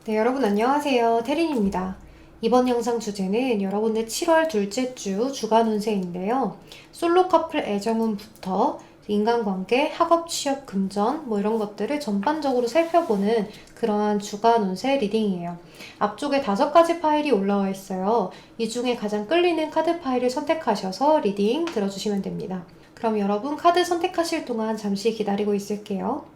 네, 여러분 안녕하세요. 태린입니다. 이번 영상 주제는 여러분들 7월 둘째 주 주간 운세인데요. 솔로 커플 애정운부터 인간관계, 학업, 취업, 금전 이런 것들을 전반적으로 살펴보는 그러한 주간 운세 리딩이에요. 앞쪽에 5가지 파일이 올라와 있어요. 이 중에 가장 끌리는 카드 파일을 선택하셔서 리딩 들어주시면 됩니다. 그럼 여러분 카드 선택하실 동안 잠시 기다리고 있을게요.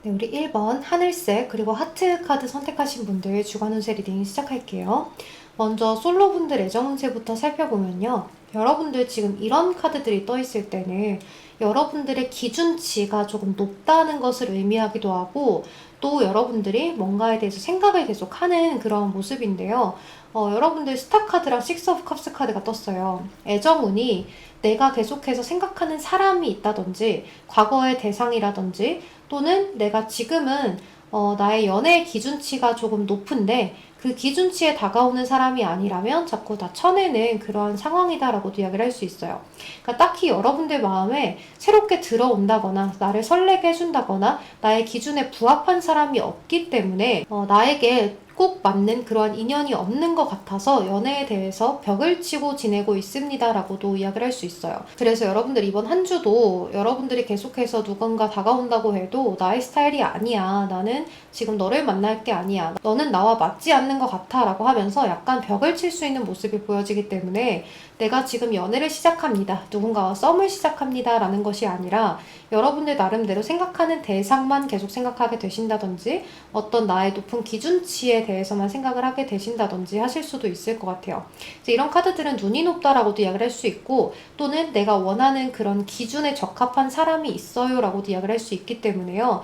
네, 우리 1번 하늘색 그리고 하트 카드 선택하신 분들 주간 운세 리딩 시작할게요. 먼저 솔로분들 애정 운세부터 살펴보면요. 여러분들 지금 이런 카드들이 떠 있을 때는 여러분들의 기준치가 조금 높다는 것을 의미하기도 하고 또 여러분들이 뭔가에 대해서 생각을 계속 하는 그런 모습인데요. 여러분들 스타 카드랑 식스 오브 컵스 카드가 떴어요. 애정운이 내가 계속해서 생각하는 사람이 있다든지 과거의 대상이라든지 또는 내가 지금은 나의 연애 기준치가 조금 높은데 그 기준치에 다가오는 사람이 아니라면 자꾸 다 쳐내는 그런 상황이다라고도 이야기를 할 수 있어요. 그러니까 딱히 여러분들 마음에 새롭게 들어온다거나 나를 설레게 해준다거나 나의 기준에 부합한 사람이 없기 때문에 나에게 꼭 맞는 그러한 인연이 없는 것 같아서 연애에 대해서 벽을 치고 지내고 있습니다라고도 이야기를 할 수 있어요. 그래서 여러분들 이번 한 주도 여러분들이 계속해서 누군가 다가온다고 해도 나의 스타일이 아니야. 나는 지금 너를 만날 게 아니야. 너는 나와 맞지 않는 것 같아 라고 하면서 약간 벽을 칠 수 있는 모습이 보여지기 때문에 내가 지금 연애를 시작합니다. 누군가와 썸을 시작합니다. 라는 것이 아니라 여러분들 나름대로 생각하는 대상만 계속 생각하게 되신다든지 어떤 나의 높은 기준치에 대해서만 생각을 하게 되신다든지 하실 수도 있을 것 같아요. 이런 카드들은 눈이 높다라고도 이야기를 할 수 있고 또는 내가 원하는 그런 기준에 적합한 사람이 있어요 라고도 이야기를 할 수 있기 때문에요.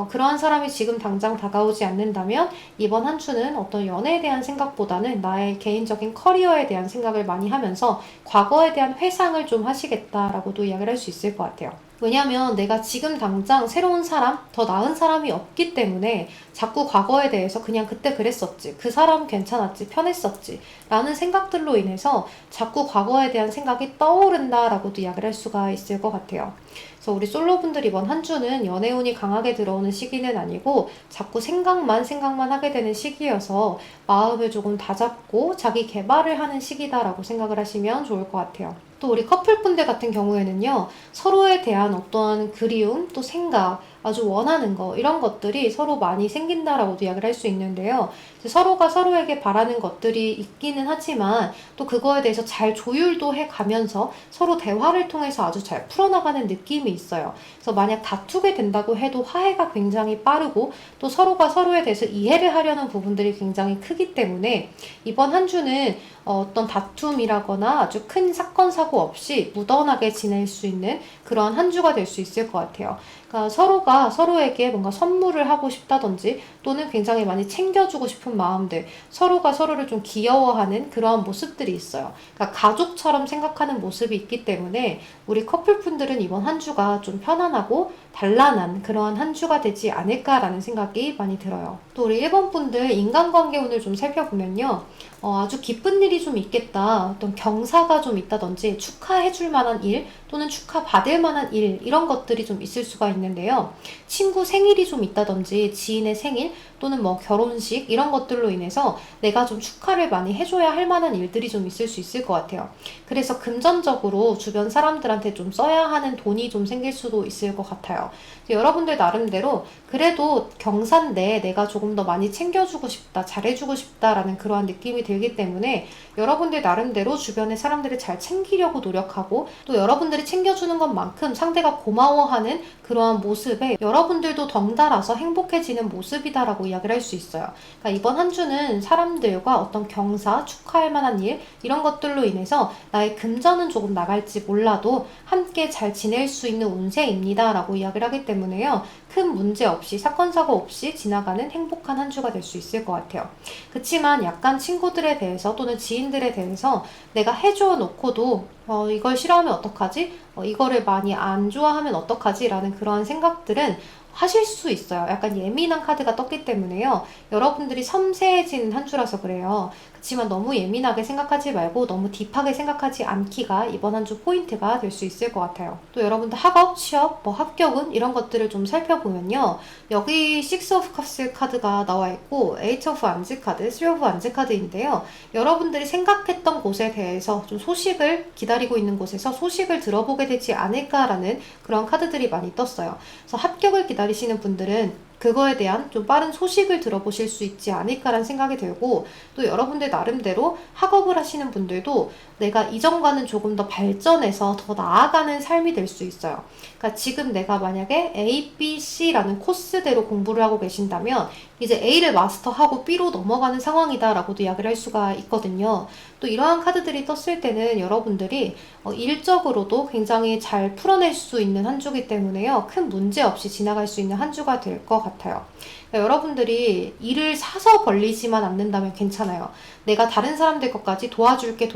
그러한 사람이 지금 당장 다가오지 않는다면 이번 한 주는 어떤 연애에 대한 생각보다는 나의 개인적인 커리어에 대한 생각을 많이 하면서 과거에 대한 회상을 좀 하시겠다라고도 이야기를 할 수 있을 것 같아요. 왜냐면 내가 지금 당장 새로운 사람, 더 나은 사람이 없기 때문에 자꾸 과거에 대해서 그냥 그때 그랬었지, 그 사람 괜찮았지, 편했었지 라는 생각들로 인해서 자꾸 과거에 대한 생각이 떠오른다라고도 이야기를 할 수가 있을 것 같아요. 그래서 우리 솔로분들 이번 한 주는 연애운이 강하게 들어오는 시기는 아니고 자꾸 생각만 하게 되는 시기여서 마음을 조금 다잡고 자기 개발을 하는 시기다라고 생각을 하시면 좋을 것 같아요. 또 우리 커플분들 같은 경우에는요, 서로에 대한 어떠한 그리움, 또 생각, 아주 원하는 거, 이런 것들이 서로 많이 생긴다라고도 이야기를 할 수 있는데요. 서로가 서로에게 바라는 것들이 있기는 하지만 또 그거에 대해서 잘 조율도 해 가면서 서로 대화를 통해서 아주 잘 풀어나가는 느낌이 있어요. 그래서 만약 다투게 된다고 해도 화해가 굉장히 빠르고 또 서로가 서로에 대해서 이해를 하려는 부분들이 굉장히 크기 때문에 이번 한 주는 어떤 다툼이라거나 아주 큰 사건 사고 없이 무던하게 지낼 수 있는 그런 한 주가 될 수 있을 것 같아요. 그러니까 서로가 서로에게 뭔가 선물을 하고 싶다든지 또는 굉장히 많이 챙겨주고 싶은 마음들, 서로가 서로를 좀 귀여워하는 그러한 모습들이 있어요. 그러니까 가족처럼 생각하는 모습이 있기 때문에 우리 커플분들은 이번 한 주가 좀 편안하고 단란한 그러한 한 주가 되지 않을까라는 생각이 많이 들어요. 또 우리 1번 분들 인간관계 운을 좀 살펴보면요. 아주 기쁜 일이 좀 있겠다. 어떤 경사가 좀 있다든지 축하해줄 만한 일 또는 축하받을 만한 일 이런 것들이 좀 있을 수가 있는데요. 친구 생일이 좀 있다든지 지인의 생일 또는 뭐 결혼식 이런 것들로 인해서 내가 좀 축하를 많이 해줘야 할 만한 일들이 좀 있을 수 있을 것 같아요. 그래서 금전적으로 주변 사람들한테 좀 써야 하는 돈이 좀 생길 수도 있을 것 같아요. 있어요. 여러분들 나름대로 그래도 경사인데 내가 조금 더 많이 챙겨주고 싶다, 잘해주고 싶다라는 그러한 느낌이 들기 때문에 여러분들 나름대로 주변의 사람들을 잘 챙기려고 노력하고 또 여러분들이 챙겨주는 것만큼 상대가 고마워하는 그러한 모습에 여러분들도 덩달아서 행복해지는 모습이다라고 이야기를 할 수 있어요. 그러니까 이번 한 주는 사람들과 어떤 경사, 축하할 만한 일 이런 것들로 인해서 나의 금전은 조금 나갈지 몰라도 함께 잘 지낼 수 있는 운세입니다 라고 이야기를 하기 때문에요. 큰 문제 없이 사건 사고 없이 지나가는 행복한 한 주가 될 수 있을 것 같아요. 그치만 약간 친구들에 대해서 또는 지인들에 대해서 내가 해줘 놓고도 이걸 싫어하면 어떡하지? 이거를 많이 안 좋아하면 어떡하지? 라는 그러한 생각들은 하실 수 있어요. 약간 예민한 카드가 떴기 때문에요. 여러분들이 섬세해지는 한 주라서 그래요. 그렇지만 너무 예민하게 생각하지 말고 너무 딥하게 생각하지 않기가 이번 한 주 포인트가 될 수 있을 것 같아요. 또 여러분들 학업, 취업, 합격운 이런 것들을 좀 살펴보면요. 여기 6 of Cups 카드가 나와 있고 8 of Wands 카드, 3 of Wands 카드인데요. 여러분들이 생각했던 곳에 대해서 좀 소식을 기다리고 있는 곳에서 소식을 들어보게 되지 않을까라는 그런 카드들이 많이 떴어요. 그래서 합격을 기다리시는 분들은 그거에 대한 좀 빠른 소식을 들어보실 수 있지 않을까라는 생각이 들고 또 여러분들 나름대로 학업을 하시는 분들도 내가 이전과는 조금 더 발전해서 더 나아가는 삶이 될 수 있어요. 그러니까 지금 내가 만약에 A, B, C라는 코스대로 공부를 하고 계신다면 이제 A를 마스터하고 B로 넘어가는 상황이다라고도 이야기를 할 수가 있거든요. 또 이러한 카드들이 떴을 때는 여러분들이 일적으로도 굉장히 잘 풀어낼 수 있는 한 주기 때문에요. 큰 문제 없이 지나갈 수 있는 한 주가 될 것 같아요. 그러니까 여러분들이 일을 사서 벌리지만 않는다면 괜찮아요. 내가 다른 사람들 것까지 도와줄게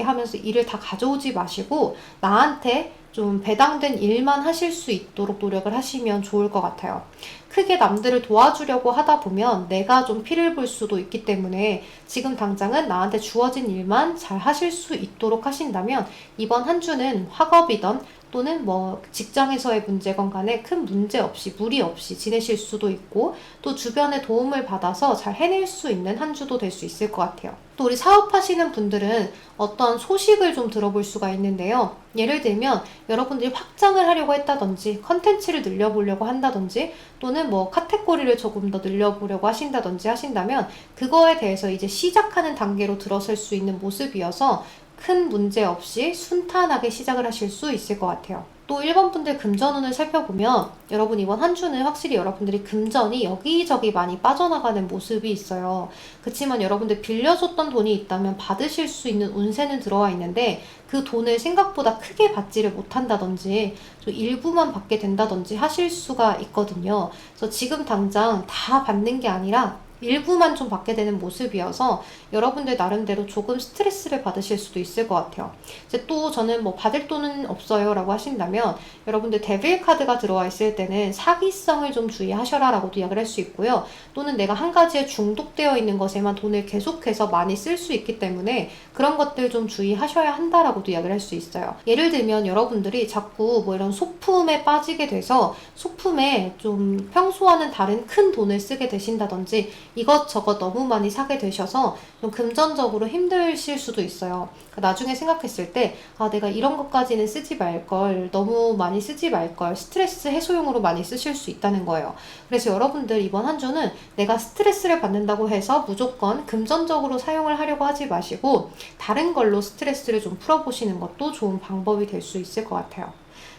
하면서 일을 다 가져오지 마시고 나한테 좀 배당된 일만 하실 수 있도록 노력을 하시면 좋을 것 같아요. 크게 남들을 도와주려고 하다 보면 내가 좀 피를 볼 수도 있기 때문에 지금 당장은 나한테 주어진 일만 잘 하실 수 있도록 하신다면 이번 한 주는 학업이던 또는 직장에서의 문제건 간에 큰 문제 없이 무리 없이 지내실 수도 있고 또 주변의 도움을 받아서 잘 해낼 수 있는 한 주도 될 수 있을 것 같아요. 또 우리 사업하시는 분들은 어떤 소식을 좀 들어볼 수가 있는데요. 예를 들면 여러분들이 확장을 하려고 했다든지 컨텐츠를 늘려보려고 한다든지 또는 카테고리를 조금 더 늘려보려고 하신다든지 하신다면 그거에 대해서 이제 시작하는 단계로 들어설 수 있는 모습이어서 큰 문제 없이 순탄하게 시작을 하실 수 있을 것 같아요. 또 1번 분들 금전운을 살펴보면 여러분 이번 한 주는 확실히 여러분들이 금전이 여기저기 많이 빠져나가는 모습이 있어요. 그렇지만 여러분들 빌려줬던 돈이 있다면 받으실 수 있는 운세는 들어와 있는데 그 돈을 생각보다 크게 받지를 못한다든지 좀 일부만 받게 된다든지 하실 수가 있거든요. 그래서 지금 당장 다 받는 게 아니라 일부만 좀 받게 되는 모습이어서 여러분들 나름대로 조금 스트레스를 받으실 수도 있을 것 같아요. 이제 또 저는 받을 돈은 없어요 라고 하신다면 여러분들 데빌 카드가 들어와 있을 때는 사기성을 좀 주의하셔라 라고도 이야기를 할 수 있고요. 또는 내가 한 가지에 중독되어 있는 것에만 돈을 계속해서 많이 쓸 수 있기 때문에 그런 것들 좀 주의하셔야 한다라고도 이야기를 할 수 있어요. 예를 들면 여러분들이 자꾸 이런 소품에 빠지게 돼서 소품에 좀 평소와는 다른 큰 돈을 쓰게 되신다든지 이것저것 너무 많이 사게 되셔서 좀 금전적으로 힘드실 수도 있어요. 나중에 생각했을 때 내가 이런 것까지는 쓰지 말걸, 너무 많이 쓰지 말걸, 스트레스 해소용으로 많이 쓰실 수 있다는 거예요. 그래서 여러분들 이번 한 주는 내가 스트레스를 받는다고 해서 무조건 금전적으로 사용을 하려고 하지 마시고 다른 걸로 스트레스를 좀 풀어보시는 것도 좋은 방법이 될 수 있을 것 같아요.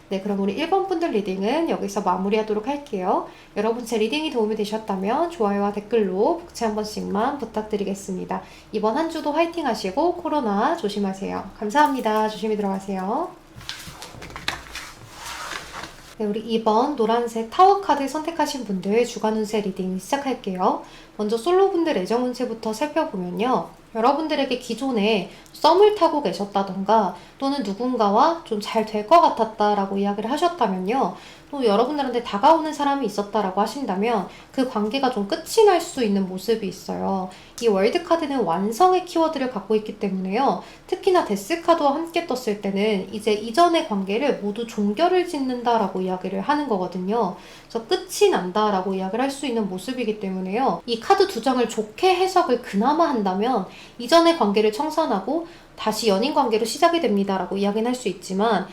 네, 그럼 우리 1번 분들 리딩은 여기서 마무리하도록 할게요. 여러분 제 리딩이 도움이 되셨다면 좋아요와 댓글로 복채 한 번씩만 부탁드리겠습니다. 이번 한 주도 화이팅 하시고 코로나 조심하세요. 감사합니다. 조심히 들어가세요. 네, 우리 2번 노란색 타워 카드 선택하신 분들 주간 운세 리딩 시작할게요. 먼저 솔로분들 애정 운세부터 살펴보면요. 여러분들에게 기존에 썸을 타고 계셨다던가 또는 누군가와 좀 잘 될 것 같았다라고 이야기를 하셨다면요. 또 여러분들한테 다가오는 사람이 있었다라고 하신다면 그 관계가 좀 끝이 날 수 있는 모습이 있어요. 이 월드 카드는 완성의 키워드를 갖고 있기 때문에요. 특히나 데스 카드와 함께 떴을 때는 이제 이전의 관계를 모두 종결을 짓는다라고 이야기를 하는 거거든요. 그래서 끝이 난다라고 이야기를 할 수 있는 모습이기 때문에요. 이 카드 두 장을 좋게 해석을 그나마 한다면 이전의 관계를 청산하고 다시 연인 관계로 시작이 됩니다 라고 이야기는 할 수 있지만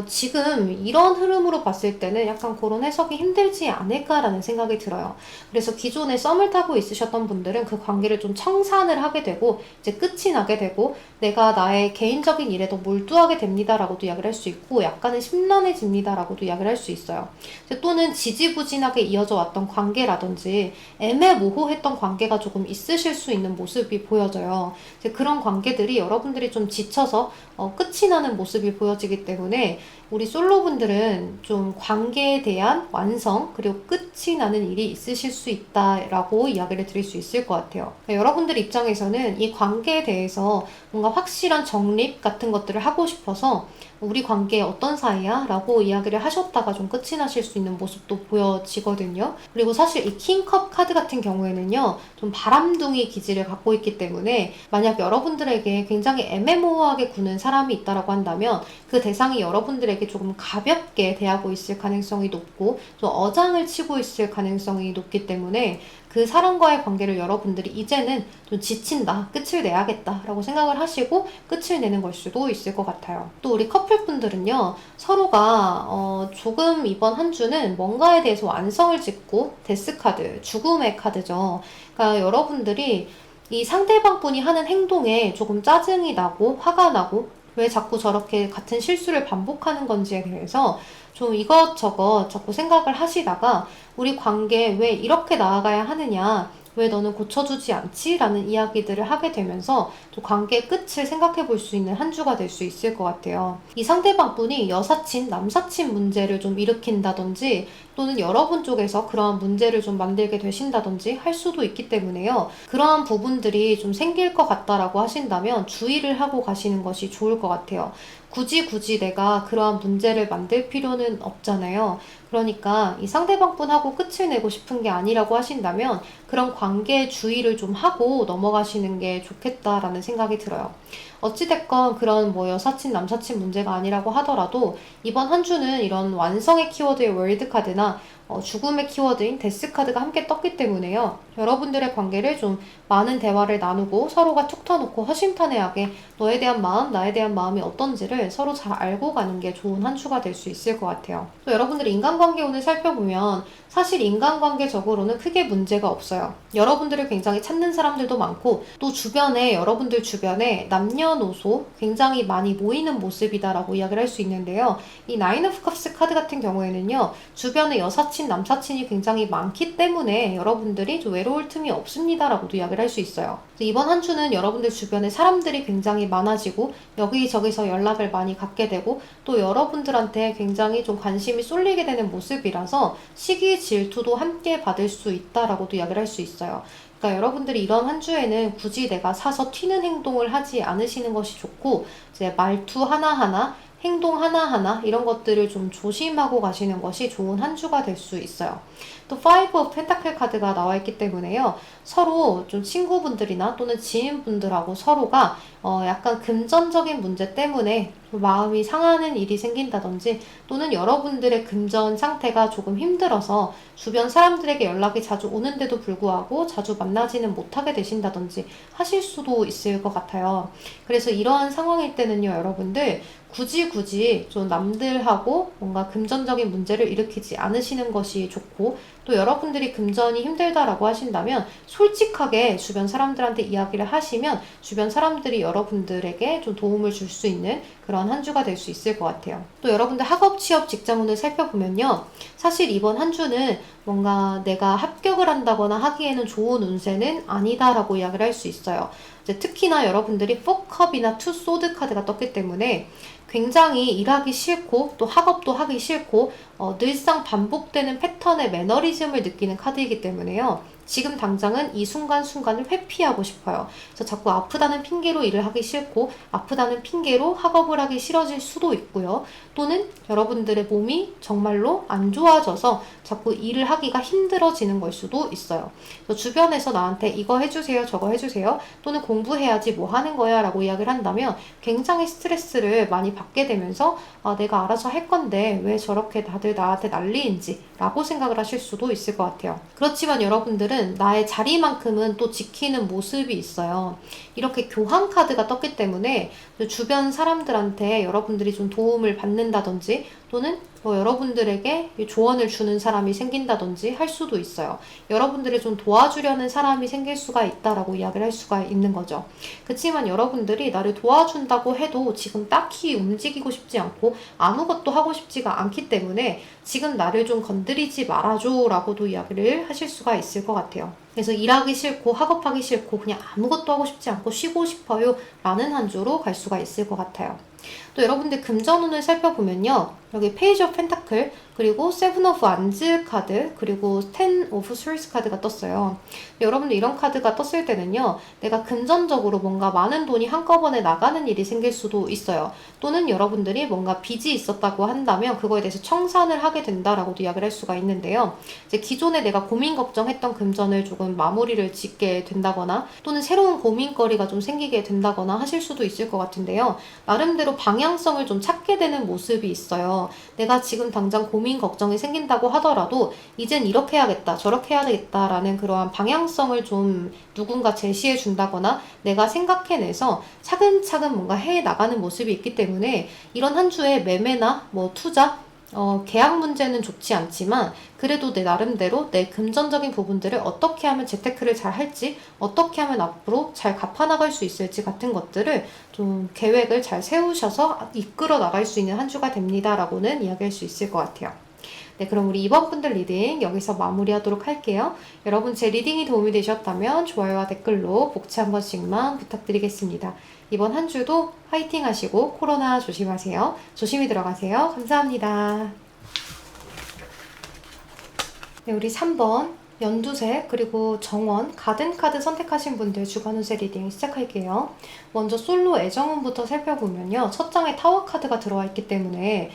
지금 이런 흐름으로 봤을 때는 약간 그런 해석이 힘들지 않을까라는 생각이 들어요. 그래서 기존에 썸을 타고 있으셨던 분들은 그 관계를 좀 청산을 하게 되고 이제 끝이 나게 되고 내가 나의 개인적인 일에 더 몰두하게 됩니다라고도 이야기를 할 수 있고 약간은 심란해집니다라고도 이야기를 할 수 있어요. 또는 지지부진하게 이어져 왔던 관계라든지 애매모호했던 관계가 조금 있으실 수 있는 모습이 보여져요. 이제 그런 관계들이 여러분들이 좀 지쳐서 끝이 나는 모습이 보여지기 때문에 우리 솔로분들은 좀 관계에 대한 완성 그리고 끝이 나는 일이 있으실 수 있다라고 이야기를 드릴 수 있을 것 같아요. 여러분들 입장에서는 이 관계에 대해서 뭔가 확실한 정립 같은 것들을 하고 싶어서 우리 관계 어떤 사이야? 라고 이야기를 하셨다가 좀 끝이 나실 수 있는 모습도 보여지거든요. 그리고 사실 이 킹컵 카드 같은 경우에는요, 좀 바람둥이 기질을 갖고 있기 때문에 만약 여러분들에게 굉장히 애매모호하게 구는 사람이 있다라고 한다면 그 대상이 여러분들에게 조금 가볍게 대하고 있을 가능성이 높고 좀 어장을 치고 있을 가능성이 높기 때문에 그 사람과의 관계를 여러분들이 이제는 좀 지친다, 끝을 내야겠다 라고 생각을 하시고 끝을 내는 걸 수도 있을 것 같아요. 또 우리 커플분들은요, 서로가 조금 이번 한 주는 뭔가에 대해서 완성을 짓고 데스카드, 죽음의 카드죠. 그러니까 여러분들이 이 상대방 분이 하는 행동에 조금 짜증이 나고 화가 나고 왜 자꾸 저렇게 같은 실수를 반복하는 건지에 대해서 좀 이것저것 자꾸 생각을 하시다가 우리 관계 왜 이렇게 나아가야 하느냐, 왜 너는 고쳐주지 않지? 라는 이야기들을 하게 되면서 또 관계의 끝을 생각해 볼 수 있는 한 주가 될 수 있을 것 같아요. 이 상대방 분이 여사친, 남사친 문제를 좀 일으킨다든지 또는 여러분 쪽에서 그러한 문제를 좀 만들게 되신다든지 할 수도 있기 때문에요. 그러한 부분들이 좀 생길 것 같다라고 하신다면 주의를 하고 가시는 것이 좋을 것 같아요. 굳이 내가 그러한 문제를 만들 필요는 없잖아요. 그러니까 이 상대방 분하고 끝을 내고 싶은 게 아니라고 하신다면 그런 관계에 주의를 좀 하고 넘어가시는 게 좋겠다라는 생각이 들어요. 어찌됐건 그런 뭐 여사친, 남사친 문제가 아니라고 하더라도 이번 한 주는 이런 완성의 키워드의 월드카드나 죽음의 키워드인 데스카드가 함께 떴기 때문에요. 여러분들의 관계를 좀 많은 대화를 나누고 서로가 툭 터놓고 허심탄회하게 너에 대한 마음, 나에 대한 마음이 어떤지를 서로 잘 알고 가는 게 좋은 한 주가 될 수 있을 것 같아요. 또 여러분들이 인간관계 오늘 살펴보면 사실 인간관계적으로는 크게 문제가 없어요. 여러분들을 굉장히 찾는 사람들도 많고 또 여러분들 주변에 남녀노소 굉장히 많이 모이는 모습이다라고 이야기를 할 수 있는데요. 이 나인 오브 컵스 카드 같은 경우에는요. 주변에 여사친, 남사친이 굉장히 많기 때문에 여러분들이 좀 외로울 틈이 없습니다라고도 이야기를 할 수 있어요. 이번 한 주는 여러분들 주변에 사람들이 굉장히 많아지고 여기저기서 연락을 많이 갖게 되고 또 여러분들한테 굉장히 좀 관심이 쏠리게 되는 모습이라서 시기 질투도 함께 받을 수 있다라고도 이야기를 할 수 있어요. 그러니까 여러분들이 이런 한 주에는 굳이 내가 사서 튀는 행동을 하지 않으시는 것이 좋고 이제 말투 하나하나 행동 하나하나 이런 것들을 좀 조심하고 가시는 것이 좋은 한 주가 될 수 있어요. 또 파이브 오브 펜타클 카드가 나와 있기 때문에요. 서로 좀 친구분들이나 또는 지인분들하고 서로가 약간 금전적인 문제 때문에 마음이 상하는 일이 생긴다든지 또는 여러분들의 금전 상태가 조금 힘들어서 주변 사람들에게 연락이 자주 오는데도 불구하고 자주 만나지는 못하게 되신다든지 하실 수도 있을 것 같아요. 그래서 이러한 상황일 때는요, 여러분들 굳이 좀 남들하고 뭔가 금전적인 문제를 일으키지 않으시는 것이 좋고 또 여러분들이 금전이 힘들다라고 하신다면 솔직하게 주변 사람들한테 이야기를 하시면 주변 사람들이 여러분들에게 좀 도움을 줄 수 있는 그런 한 주가 될 수 있을 것 같아요. 또 여러분들 학업, 취업, 직장운을 살펴보면요. 사실 이번 한 주는 뭔가 내가 합격을 한다거나 하기에는 좋은 운세는 아니다라고 이야기를 할 수 있어요. 이제 특히나 여러분들이 4컵이나 2 소드 카드가 떴기 때문에 굉장히 일하기 싫고 또 학업도 하기 싫고 늘상 반복되는 패턴의 매너리즘을 느끼는 카드이기 때문에요. 지금 당장은 이 순간순간을 회피하고 싶어요. 그래서 자꾸 아프다는 핑계로 일을 하기 싫고 아프다는 핑계로 학업을 하기 싫어질 수도 있고요. 또는 여러분들의 몸이 정말로 안 좋아져서 자꾸 일을 하기가 힘들어지는 걸 수도 있어요. 그래서 주변에서 나한테 이거 해주세요, 저거 해주세요, 또는 공부해야지 뭐 하는 거야 라고 이야기를 한다면 굉장히 스트레스를 많이 받게 되면서 내가 알아서 할 건데 왜 저렇게 다들 나한테 난리인지 라고 생각을 하실 수도 있을 것 같아요. 그렇지만 여러분들은 여러분들은 나의 자리만큼은 또 지키는 모습이 있어요. 이렇게 교환 카드가 떴기 때문에 주변 사람들한테 여러분들이 좀 도움을 받는다든지 또는 뭐 여러분들에게 조언을 주는 사람이 생긴다든지 할 수도 있어요. 여러분들을 좀 도와주려는 사람이 생길 수가 있다라고 이야기를 할 수가 있는 거죠. 그치만 여러분들이 나를 도와준다고 해도 지금 딱히 움직이고 싶지 않고 아무것도 하고 싶지가 않기 때문에 지금 나를 좀 건드리지 말아줘 라고도 이야기를 하실 수가 있을 것 같아요. 그래서 일하기 싫고 학업하기 싫고 그냥 아무것도 하고 싶지 않고 쉬고 싶어요 라는 한 주로 갈 수가 있을 것 같아요. 또 여러분들 금전운을 살펴보면요. 여기 페이지 오브 펜타클, 그리고 세븐 오브 안즈 카드, 그리고 텐 오브 스월드 카드가 떴어요. 여러분들 이런 카드가 떴을 때는요. 내가 금전적으로 뭔가 많은 돈이 한꺼번에 나가는 일이 생길 수도 있어요. 또는 여러분들이 뭔가 빚이 있었다고 한다면 그거에 대해서 청산을 하게 된다라고도 이야기를 할 수가 있는데요. 이제 기존에 내가 고민 걱정했던 금전을 조금 마무리를 짓게 된다거나 또는 새로운 고민거리가 좀 생기게 된다거나 하실 수도 있을 것 같은데요. 나름대로 방향성을 좀 찾게 되는 모습이 있어요. 내가 지금 당장 고민 걱정이 생긴다고 하더라도 이젠 이렇게 해야겠다 저렇게 해야 되겠다라는 그러한 방향성을 좀 누군가 제시해 준다거나 내가 생각해내서 차근차근 뭔가 해 나가는 모습이 있기 때문에 이런 한 주에 매매나 뭐 투자 계약 문제는 좋지 않지만 그래도 내 나름대로 내 금전적인 부분들을 어떻게 하면 재테크를 잘 할지 어떻게 하면 앞으로 잘 갚아나갈 수 있을지 같은 것들을 좀 계획을 잘 세우셔서 이끌어 나갈 수 있는 한 주가 됩니다 라고는 이야기할 수 있을 것 같아요. 네, 그럼 우리 이번 분들 리딩 여기서 마무리하도록 할게요. 여러분 제 리딩이 도움이 되셨다면 좋아요와 댓글로 복채 한 번씩만 부탁드리겠습니다. 이번 한 주도 화이팅 하시고 코로나 조심하세요. 조심히 들어가세요. 감사합니다. 네, 우리 3번 연두색 그리고 정원 가든카드 선택하신 분들 주간 운세 리딩 시작할게요. 먼저 솔로 애정운부터 살펴보면요. 첫 장에 타워 카드가 들어와 있기 때문에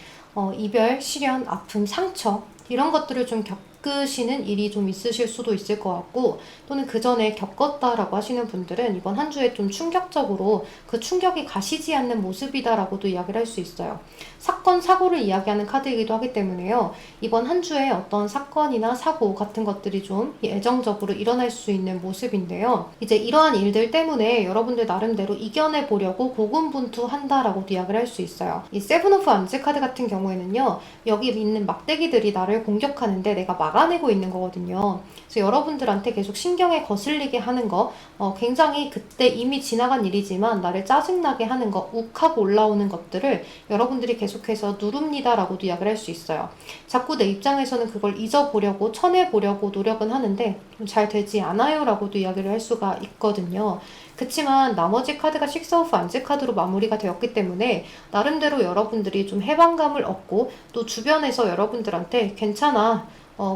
이별, 시련, 아픔, 상처 이런 것들을 좀 겪으시는 일이 좀 있으실 수도 있을 것 같고 또는 그 전에 겪었다라고 하시는 분들은 이번 한 주에 좀 충격적으로 그 충격이 가시지 않는 모습이다라고도 이야기를 할 수 있어요. 사건, 사고를 이야기하는 카드이기도 하기 때문에요. 이번 한 주에 어떤 사건이나 사고 같은 것들이 좀 예정적으로 일어날 수 있는 모습인데요. 이제 이러한 일들 때문에 여러분들 나름대로 이겨내 보려고 고군분투한다라고도 이야기를 할 수 있어요. 이 세븐 오브 암즈 카드 같은 경우에는요. 여기 있는 막대기들이 나를 공격하는데 내가 막아내고 있는 거거든요. 그래서 여러분들한테 계속 신경에 거슬리게 하는 거 굉장히 그때 이미 지나간 일이지만 나를 짜증나게 하는 거 욱하고 올라오는 것들을 여러분들이 계속해서 누릅니다 라고도 이야기를 할 수 있어요. 자꾸 내 입장에서는 그걸 잊어보려고 쳐내보려고 노력은 하는데 좀 잘 되지 않아요 라고도 이야기를 할 수가 있거든요. 그치만 나머지 카드가 식스 오브 안즈 카드로 마무리가 되었기 때문에 나름대로 여러분들이 좀 해방감을 얻고 또 주변에서 여러분들한테 괜찮아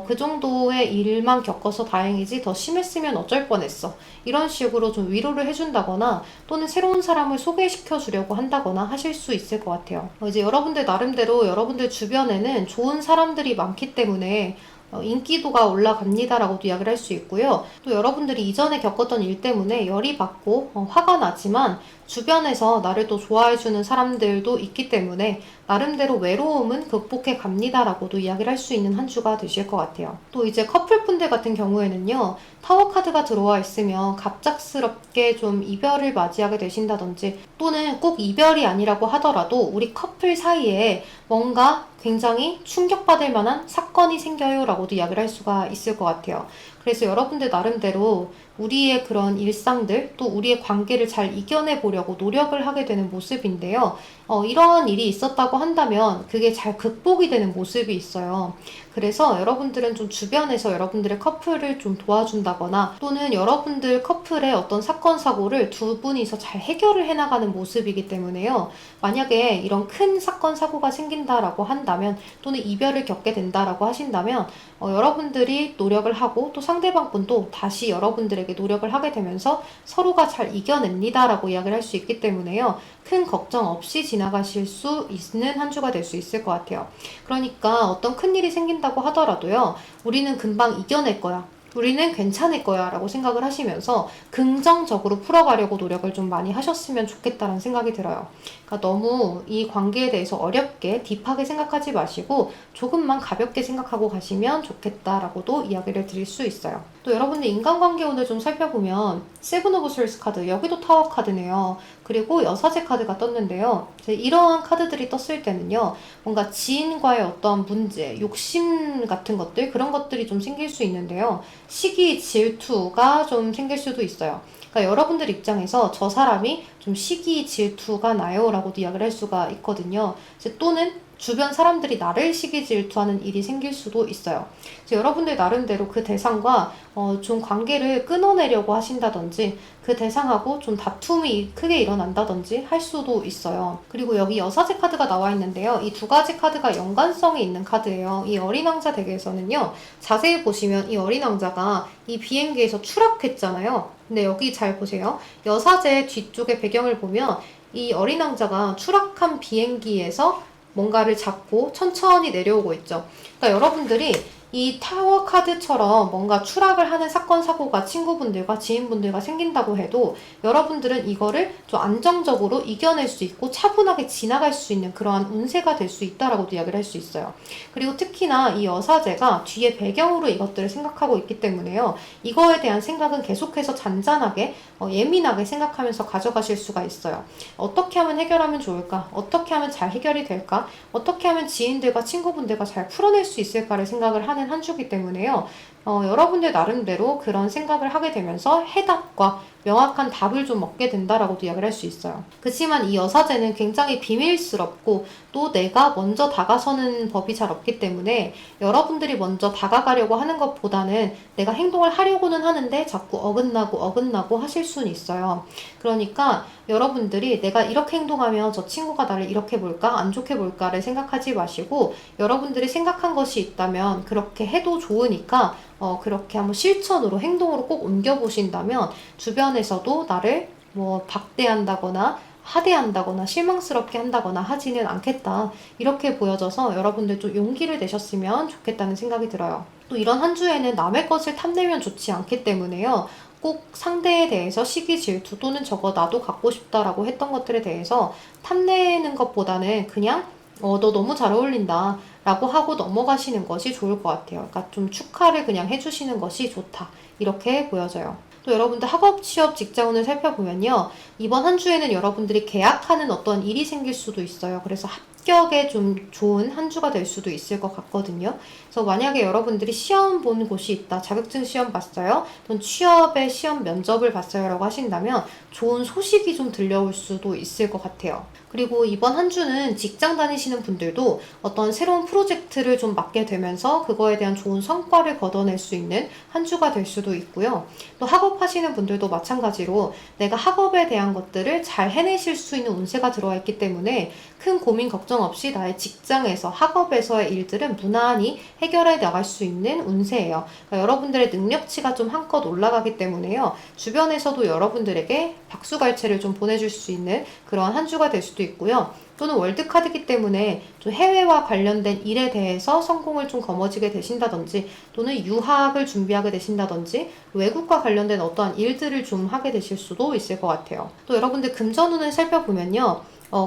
그 정도의 일만 겪어서 다행이지 더 심했으면 어쩔 뻔했어 이런 식으로 좀 위로를 해준다거나 또는 새로운 사람을 소개시켜 주려고 한다거나 하실 수 있을 것 같아요. 이제 여러분들 나름대로 여러분들 주변에는 좋은 사람들이 많기 때문에 인기도가 올라갑니다 라고도 이야기를 할 수 있고요. 또 여러분들이 이전에 겪었던 일 때문에 열이 받고 화가 나지만 주변에서 나를 또 좋아해주는 사람들도 있기 때문에 나름대로 외로움은 극복해 갑니다 라고도 이야기를 할 수 있는 한 주가 되실 것 같아요. 또 이제 커플분들 같은 경우에는요. 타워 카드가 들어와 있으면 갑작스럽게 좀 이별을 맞이하게 되신다든지 또는 꼭 이별이 아니라고 하더라도 우리 커플 사이에 뭔가 굉장히 충격받을 만한 사건이 생겨요 라고도 이야기를 할 수가 있을 것 같아요. 그래서 여러분들 나름대로 우리의 그런 일상들 또 우리의 관계를 잘 이겨내 보려고 노력을 하게 되는 모습인데요. 이러한 일이 있었다고 한다면 그게 잘 극복이 되는 모습이 있어요. 그래서 여러분들은 좀 주변에서 여러분들의 커플을 좀 도와준다거나 또는 여러분들 커플의 어떤 사건 사고를 두 분이서 잘 해결을 해나가는 모습이기 때문에요. 만약에 이런 큰 사건 사고가 생긴다라고 한다면 또는 이별을 겪게 된다라고 하신다면 여러분들이 노력을 하고 또 상대방 분도 다시 여러분들에게 노력을 하게 되면서 서로가 잘 이겨냅니다 라고 이야기를 할 수 있기 때문에요. 큰 걱정 없이 지나가실 수 있는 한 주가 될 수 있을 것 같아요. 그러니까 어떤 큰일이 생긴다고 하더라도요. 우리는 금방 이겨낼 거야. 우리는 괜찮을 거야 라고 생각을 하시면서 긍정적으로 풀어가려고 노력을 좀 많이 하셨으면 좋겠다는 생각이 들어요. 그러니까 너무 이 관계에 대해서 어렵게 딥하게 생각하지 마시고 조금만 가볍게 생각하고 가시면 좋겠다라고도 이야기를 드릴 수 있어요. 또 여러분들 인간관계 오늘 좀 살펴보면 세븐 오브 솔스 카드, 여기도 타워 카드네요. 그리고 여사제 카드가 떴는데요. 이러한 카드들이 떴을 때는요, 뭔가 지인과의 어떤 문제, 욕심 같은 것들, 그런 것들이 좀 생길 수 있는데요. 시기, 질투가 좀 생길 수도 있어요. 그러니까 여러분들 입장에서 저 사람이 좀 시기, 질투가 나요 라고도 이야기를 할 수가 있거든요. 또는 주변 사람들이 나를 시기 질투하는 일이 생길 수도 있어요. 여러분들 나름대로 그 대상과 좀 관계를 끊어내려고 하신다든지 그 대상하고 좀 다툼이 크게 일어난다든지 할 수도 있어요. 그리고 여기 여사제 카드가 나와 있는데요. 이 두 가지 카드가 연관성이 있는 카드예요. 이 어린 왕자 덱에서는요. 자세히 보시면 이 어린 왕자가 이 비행기에서 추락했잖아요. 근데 여기 잘 보세요. 여사제 뒤쪽의 배경을 보면 이 어린 왕자가 추락한 비행기에서 뭔가를 잡고 천천히 내려오고 있죠. 그러니까 여러분들이 이 타워 카드처럼 뭔가 추락을 하는 사건, 사고가 친구분들과 지인분들과 생긴다고 해도 여러분들은 이거를 좀 안정적으로 이겨낼 수 있고 차분하게 지나갈 수 있는 그러한 운세가 될 수 있다라고도 이야기를 할 수 있어요. 그리고 특히나 이 여사제가 뒤에 배경으로 이것들을 생각하고 있기 때문에요. 이거에 대한 생각은 계속해서 잔잔하게 예민하게 생각하면서 가져가실 수가 있어요. 어떻게 하면 해결하면 좋을까? 어떻게 하면 잘 해결이 될까? 어떻게 하면 지인들과 친구분들과 잘 풀어낼 수 있을까를 생각을 하는 한 주기 때문에요. 여러분들 나름대로 그런 생각을 하게 되면서 해답과 명확한 답을 좀 얻게 된다라고도 이야기를 할 수 있어요. 그렇지만 이 여사제는 굉장히 비밀스럽고 또 내가 먼저 다가서는 법이 잘 없기 때문에 여러분들이 먼저 다가가려고 하는 것보다는 내가 행동을 하려고는 하는데 자꾸 어긋나고 하실 수는 있어요. 그러니까 여러분들이 내가 이렇게 행동하면 저 친구가 나를 이렇게 볼까 안 좋게 볼까를 생각하지 마시고 여러분들이 생각한 것이 있다면 그렇게 해도 좋으니까 그렇게 한번 실천으로 행동으로 꼭 옮겨보신다면 주변에서도 나를 뭐 박대한다거나 하대한다거나 실망스럽게 한다거나 하지는 않겠다. 이렇게 보여져서 여러분들 좀 용기를 내셨으면 좋겠다는 생각이 들어요. 또 이런 한 주에는 남의 것을 탐내면 좋지 않기 때문에요. 꼭 상대에 대해서 시기 질투 또는 저거 나도 갖고 싶다라고 했던 것들에 대해서 탐내는 것보다는 그냥 너 너무 잘 어울린다 라고 하고 넘어가시는 것이 좋을 것 같아요. 그러니까 좀 축하를 그냥 해주시는 것이 좋다. 이렇게 보여져요. 또 여러분들 학업, 취업, 직장운을 살펴보면요. 이번 한 주에는 여러분들이 계약하는 어떤 일이 생길 수도 있어요. 그래서 합격에 좀 좋은 한 주가 될 수도 있을 것 같거든요. 그래서 만약에 여러분들이 시험 본 곳이 있다. 자격증 시험 봤어요? 또는 취업의 시험 면접을 봤어요? 라고 하신다면 좋은 소식이 좀 들려올 수도 있을 것 같아요. 그리고 이번 한 주는 직장 다니시는 분들도 어떤 새로운 프로젝트를 좀 맡게 되면서 그거에 대한 좋은 성과를 거둬낼 수 있는 한 주가 될 수도 있고요. 또 학업하시는 분들도 마찬가지로 내가 학업에 대한 것들을 잘 해내실 수 있는 운세가 들어와 있기 때문에 큰 고민 걱정 없이 나의 직장에서 학업에서의 일들은 무난히 해결해 나갈 수 있는 운세예요. 그러니까 여러분들의 능력치가 좀 한껏 올라가기 때문에요. 주변에서도 여러분들에게 박수갈채를 좀 보내줄 수 있는 그런 한 주가 될 수도 있고요. 또는 월드카드이기 때문에 좀 해외와 관련된 일에 대해서 성공을 좀 거머쥐게 되신다든지 또는 유학을 준비하게 되신다든지 외국과 관련된 어떠한 일들을 좀 하게 되실 수도 있을 것 같아요. 또 여러분들 금전운을 살펴보면요.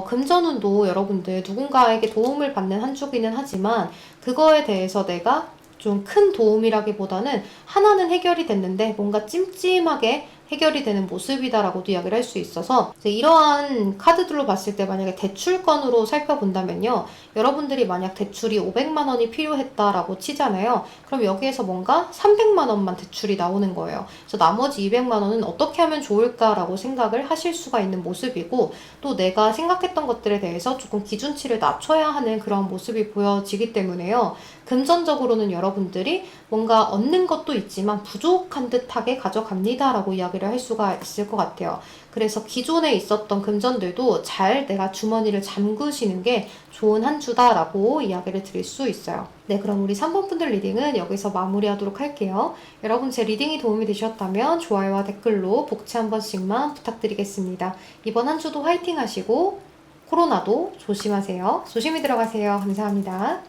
금전운도 여러분들 누군가에게 도움을 받는 한 주기는 하지만 그거에 대해서 내가 좀 큰 도움이라기보다는 하나는 해결이 됐는데 뭔가 찜찜하게 해결이 되는 모습이다라고도 이야기를 할 수 있어서 이제 이러한 카드들로 봤을 때 만약에 대출건으로 살펴본다면요. 여러분들이 만약 대출이 500만 원이 필요했다라고 치잖아요. 그럼 여기에서 뭔가 300만 원만 대출이 나오는 거예요. 그래서 나머지 200만 원은 어떻게 하면 좋을까라고 생각을 하실 수가 있는 모습이고 또 내가 생각했던 것들에 대해서 조금 기준치를 낮춰야 하는 그런 모습이 보여지기 때문에요. 금전적으로는 여러분들이 뭔가 얻는 것도 있지만 부족한 듯하게 가져갑니다라고 이야기를 할 수가 있을 것 같아요. 그래서 기존에 있었던 금전들도 잘 내가 주머니를 잠그시는 게 좋은 한 주다라고 이야기를 드릴 수 있어요. 네, 그럼 우리 3번 분들 리딩은 여기서 마무리하도록 할게요. 여러분 제 리딩이 도움이 되셨다면 좋아요와 댓글로 복채 한 번씩만 부탁드리겠습니다. 이번 한 주도 화이팅 하시고 코로나도 조심하세요. 조심히 들어가세요. 감사합니다.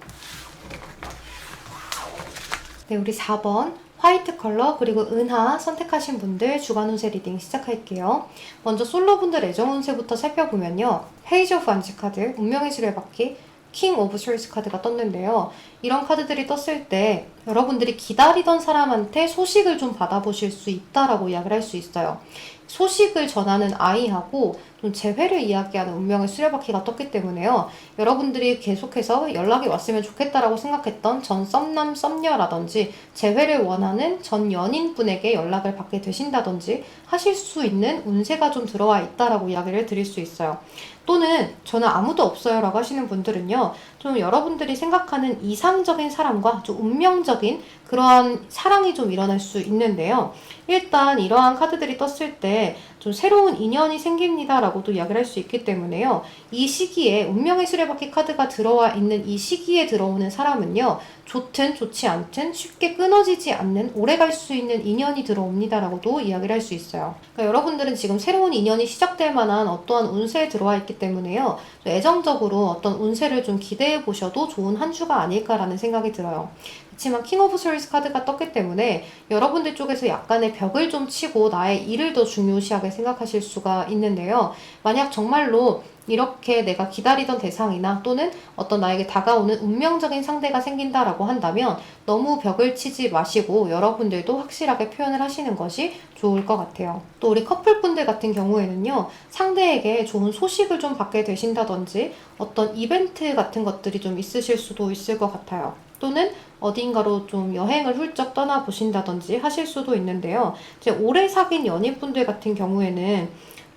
네, 우리 4번 화이트 컬러 그리고 은하 선택하신 분들 주간 운세 리딩 시작할게요. 먼저 솔로분들 애정 운세부터 살펴보면요. 페이지 오브 완지 카드, 운명의 수레바퀴, 킹 오브 스월스 카드가 떴는데요. 이런 카드들이 떴을 때 여러분들이 기다리던 사람한테 소식을 좀 받아보실 수 있다라고 이야기를 할 수 있어요. 소식을 전하는 아이하고 좀 재회를 이야기하는 운명의 수레바퀴가 떴기 때문에요. 여러분들이 계속해서 연락이 왔으면 좋겠다라고 생각했던 전 썸남 썸녀라든지 재회를 원하는 전 연인분에게 연락을 받게 되신다든지 하실 수 있는 운세가 좀 들어와 있다라고 이야기를 드릴 수 있어요. 또는 저는 아무도 없어요 라고 하시는 분들은요. 좀 여러분들이 생각하는 이상적인 사람과 좀 운명적인 그러한 사랑이 좀 일어날 수 있는데요. 일단 이러한 카드들이 떴을 때 좀 새로운 인연이 생깁니다 라고도 이야기를 할 수 있기 때문에요. 이 시기에 운명의 수레바퀴 카드가 들어와 있는 이 시기에 들어오는 사람은요. 좋든 좋지 않든 쉽게 끊어지지 않는 오래갈 수 있는 인연이 들어옵니다 라고도 이야기를 할 수 있어요. 그러니까 여러분들은 지금 새로운 인연이 시작될 만한 어떠한 운세에 들어와 있기 때문에요. 애정적으로 어떤 운세를 좀 기대해 보셔도 좋은 한 주가 아닐까라는 생각이 들어요. 그렇지만 킹 오브 스월스 카드가 떴기 때문에 여러분들 쪽에서 약간의 벽을 좀 치고 나의 일을 더 중요시하게 생각하실 수가 있는데요. 만약 정말로 이렇게 내가 기다리던 대상이나 또는 어떤 나에게 다가오는 운명적인 상대가 생긴다라고 한다면 너무 벽을 치지 마시고 여러분들도 확실하게 표현을 하시는 것이 좋을 것 같아요. 또 우리 커플분들 같은 경우에는요. 상대에게 좋은 소식을 좀 받게 되신다든지 어떤 이벤트 같은 것들이 좀 있으실 수도 있을 것 같아요. 또는 어딘가로 좀 여행을 훌쩍 떠나보신다든지 하실 수도 있는데요. 이제 오래 사귄 연인분들 같은 경우에는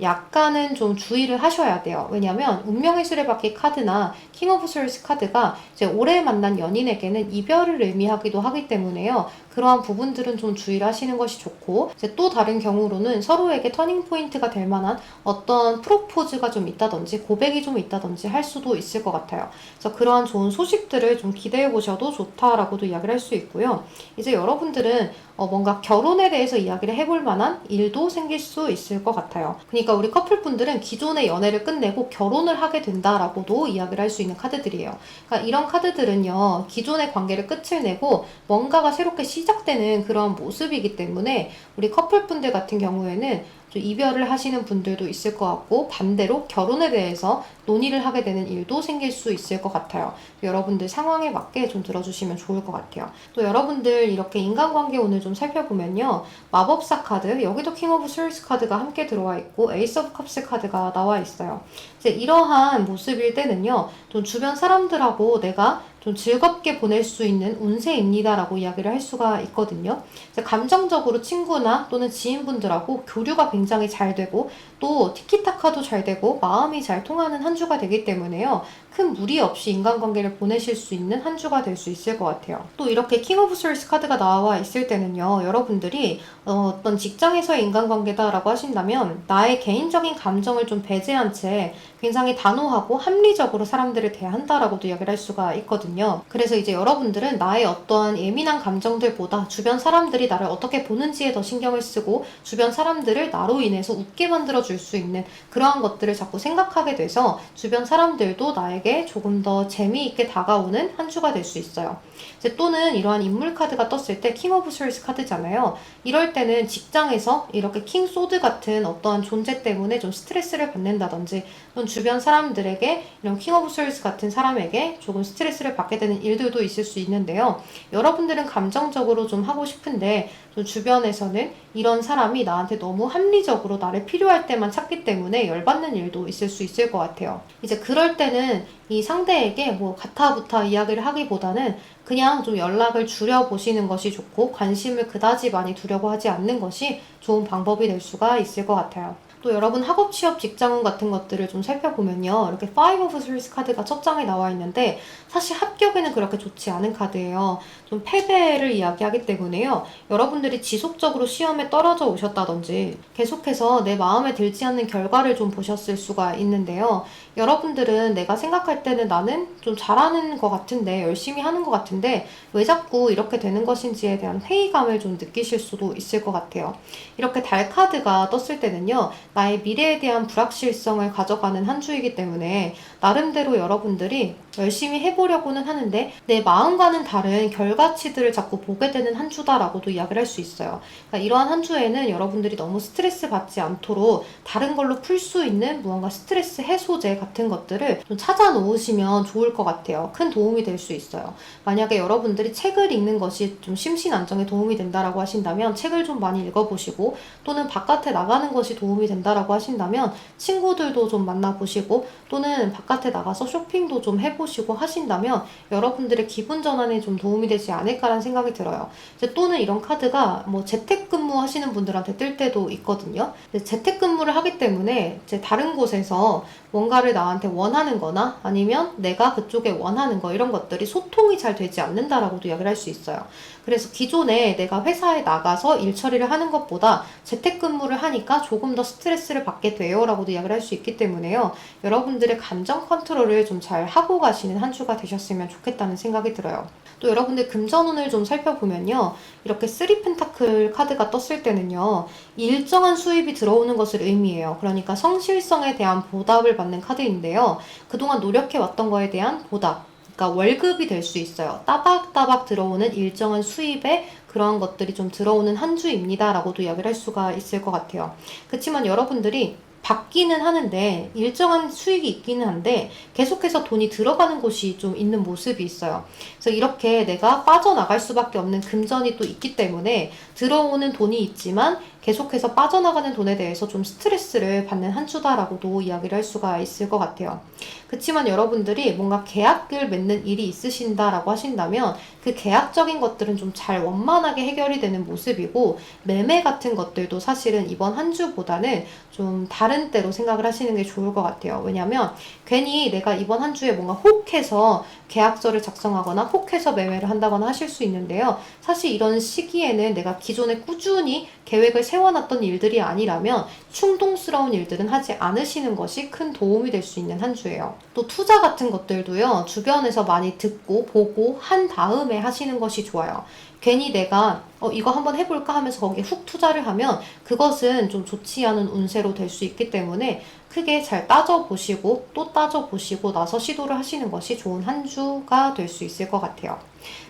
약간은 좀 주의를 하셔야 돼요. 왜냐면 운명의 수레바퀴 카드나 킹 오브 스월스 카드가 이제 오래 만난 연인에게는 이별을 의미하기도 하기 때문에요. 그러한 부분들은 좀 주의를 하시는 것이 좋고 이제 또 다른 경우로는 서로에게 터닝 포인트가 될 만한 어떤 프로포즈가 좀 있다든지 고백이 좀 있다든지 할 수도 있을 것 같아요. 그래서 그러한 좋은 소식들을 좀 기대해 보셔도 좋다라고도 이야기를 할 수 있고요. 이제 여러분들은 뭔가 결혼에 대해서 이야기를 해볼 만한 일도 생길 수 있을 것 같아요. 그러니까 우리 커플분들은 기존의 연애를 끝내고 결혼을 하게 된다라고도 이야기를 할 수 있는 카드들이에요. 그러니까 이런 카드들은요. 기존의 관계를 끝을 내고 뭔가가 새롭게 시작되는 그런 모습이기 때문에 우리 커플분들 같은 경우에는 좀 이별을 하시는 분들도 있을 것 같고 반대로 결혼에 대해서 논의를 하게 되는 일도 생길 수 있을 것 같아요. 여러분들 상황에 맞게 좀 들어주시면 좋을 것 같아요. 또 여러분들 이렇게 인간관계 오늘 좀 살펴보면요. 마법사 카드, 여기도 킹 오브 스월스 카드가 함께 들어와 있고 에이스 오브 컵스 카드가 나와 있어요. 이제 이러한 모습일 때는요. 좀 주변 사람들하고 내가 좀 즐겁게 보낼 수 있는 운세입니다라고 이야기를 할 수가 있거든요. 감정적으로 친구나 또는 지인분들하고 교류가 굉장히 잘 되고 또 티키타카도 잘 되고 마음이 잘 통하는 한 주가 되기 때문에요. 큰 무리 없이 인간관계를 보내실 수 있는 한 주가 될 수 있을 것 같아요. 또 이렇게 킹 오브 스월스 카드가 나와 있을 때는요. 여러분들이 어떤 직장에서의 인간관계다라고 하신다면 나의 개인적인 감정을 좀 배제한 채 굉장히 단호하고 합리적으로 사람들을 대한다라고도 이야기를 할 수가 있거든요. 그래서 이제 여러분들은 나의 어떠한 예민한 감정들보다 주변 사람들이 나를 어떻게 보는지에 더 신경을 쓰고 주변 사람들을 나로 인해서 웃게 만들어줄 수 있는 그러한 것들을 자꾸 생각하게 돼서 주변 사람들도 나에게 조금 더 재미있게 다가오는 한 주가 될 수 있어요. 이제 또는 이러한 인물 카드가 떴을 때 킹 오브 스월스 카드잖아요. 이럴 때는 직장에서 이렇게 킹 소드 같은 어떠한 존재 때문에 좀 스트레스를 받는다든지 또는 주변 사람들에게 이런 킹 오브 스월스 같은 사람에게 조금 스트레스를 받게 되는 일들도 있을 수 있는데요. 여러분들은 감정적으로 좀 하고 싶은데 좀 주변에서는 이런 사람이 나한테 너무 합리적으로 나를 필요할 때만 찾기 때문에 열받는 일도 있을 수 있을 것 같아요. 이제 그럴 때는 이 상대에게 뭐 가타부타 이야기를 하기보다는 그냥 좀 연락을 줄여보시는 것이 좋고 관심을 그다지 많이 두려고 하지 않는 것이 좋은 방법이 될 수가 있을 것 같아요. 또 여러분 학업, 취업, 직장운 같은 것들을 좀 살펴보면요. 이렇게 5 of Swords 카드가 첫 장에 나와 있는데 사실 합격에는 그렇게 좋지 않은 카드예요. 좀 패배를 이야기하기 때문에요. 여러분들이 지속적으로 시험에 떨어져 오셨다든지 계속해서 내 마음에 들지 않는 결과를 좀 보셨을 수가 있는데요. 여러분들은 내가 생각할 때는 나는 좀 잘하는 것 같은데 열심히 하는 것 같은데 왜 자꾸 이렇게 되는 것인지에 대한 회의감을 좀 느끼실 수도 있을 것 같아요. 이렇게 달 카드가 떴을 때는요. 나의 미래에 대한 불확실성을 가져가는 한 주이기 때문에 나름대로 여러분들이 열심히 해보려고는 하는데 내 마음과는 다른 결과치들을 자꾸 보게 되는 한 주다라고도 이야기를 할 수 있어요. 그러니까 이러한 한 주에는 여러분들이 너무 스트레스 받지 않도록 다른 걸로 풀 수 있는 무언가 스트레스 해소제 같은 것들을 좀 찾아 놓으시면 좋을 것 같아요. 큰 도움이 될 수 있어요. 만약에 여러분들이 책을 읽는 것이 좀 심신 안정에 도움이 된다라고 하신다면 책을 좀 많이 읽어보시고, 또는 바깥에 나가는 것이 도움이 된다라고 하신다면 친구들도 좀 만나보시고, 또는 바깥에 나가서 쇼핑도 좀 해보시고 하신다면 여러분들의 기분 전환에 좀 도움이 되지 않을까라는 생각이 들어요. 이제 또는 이런 카드가 뭐 재택근무 하시는 분들한테 뜰 때도 있거든요. 재택근무를 하기 때문에 이제 다른 곳에서 뭔가를 나한테 원하는 거나 아니면 내가 그쪽에 원하는 거, 이런 것들이 소통이 잘 되지 않는다라고도 이야기를 할 수 있어요. 그래서 기존에 내가 회사에 나가서 일 처리를 하는 것보다 재택근무를 하니까 조금 더 스트레스를 받게 돼요 라고도 이야기를 할 수 있기 때문에요. 여러분들의 감정 컨트롤을 좀 잘 하고 가시는 한 주가 되셨으면 좋겠다는 생각이 들어요. 또 여러분들 금전운을 좀 살펴보면요, 이렇게 3펜타클 카드가 떴을 때는요, 일정한 수입이 들어오는 것을 의미해요. 그러니까 성실성에 대한 보답을 받는 카드인데요, 그동안 노력해왔던 거에 대한 보답, 그러니까 월급이 될 수 있어요. 따박따박 들어오는 일정한 수입에 그러한 것들이 좀 들어오는 한 주입니다 라고도 이야기를 할 수가 있을 것 같아요. 그렇지만 여러분들이 받기는 하는데, 일정한 수익이 있기는 한데 계속해서 돈이 들어가는 곳이 좀 있는 모습이 있어요. 그래서 이렇게 내가 빠져나갈 수밖에 없는 금전이 또 있기 때문에 들어오는 돈이 있지만 계속해서 빠져나가는 돈에 대해서 좀 스트레스를 받는 한 주다라고도 이야기를 할 수가 있을 것 같아요. 그렇지만 여러분들이 뭔가 계약을 맺는 일이 있으신다라고 하신다면 그 계약적인 것들은 좀 잘 원만하게 해결이 되는 모습이고, 매매 같은 것들도 사실은 이번 한 주보다는 좀 다른 때로 생각을 하시는 게 좋을 것 같아요. 왜냐면 괜히 내가 이번 한 주에 뭔가 혹해서 계약서를 작성하거나 혹해서 매매를 한다거나 하실 수 있는데요, 사실 이런 시기에는 내가 기존에 꾸준히 계획을 세워놨던 일들이 아니라면 충동스러운 일들은 하지 않으시는 것이 큰 도움이 될 수 있는 한 주예요. 또 투자 같은 것들도요, 주변에서 많이 듣고 보고 한 다음에 하시는 것이 좋아요. 괜히 내가 이거 한번 해볼까 하면서 거기에 훅 투자를 하면 그것은 좀 좋지 않은 운세로 될 수 있기 때문에 크게 잘 따져보시고 또 따져보시고 나서 시도를 하시는 것이 좋은 한 주가 될 수 있을 것 같아요.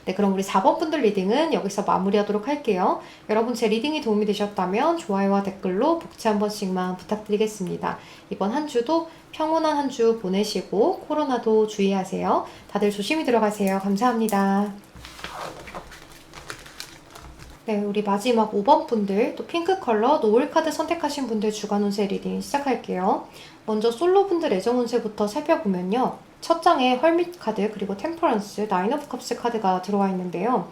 네, 그럼 우리 4번 분들 리딩은 여기서 마무리하도록 할게요. 여러분 제 리딩이 도움이 되셨다면 좋아요와 댓글로 복지 한 번씩만 부탁드리겠습니다. 이번 한 주도 평온한 한 주 보내시고 코로나도 주의하세요. 다들 조심히 들어가세요. 감사합니다. 네, 우리 마지막 5번 분들, 또 핑크 컬러 노을 카드 선택하신 분들 주간 운세 리딩 시작할게요. 먼저 솔로 분들 애정 운세부터 살펴보면요, 첫 장에 헐밋 카드, 그리고 템퍼런스, 나인 오브 컵스 카드가 들어와 있는데요.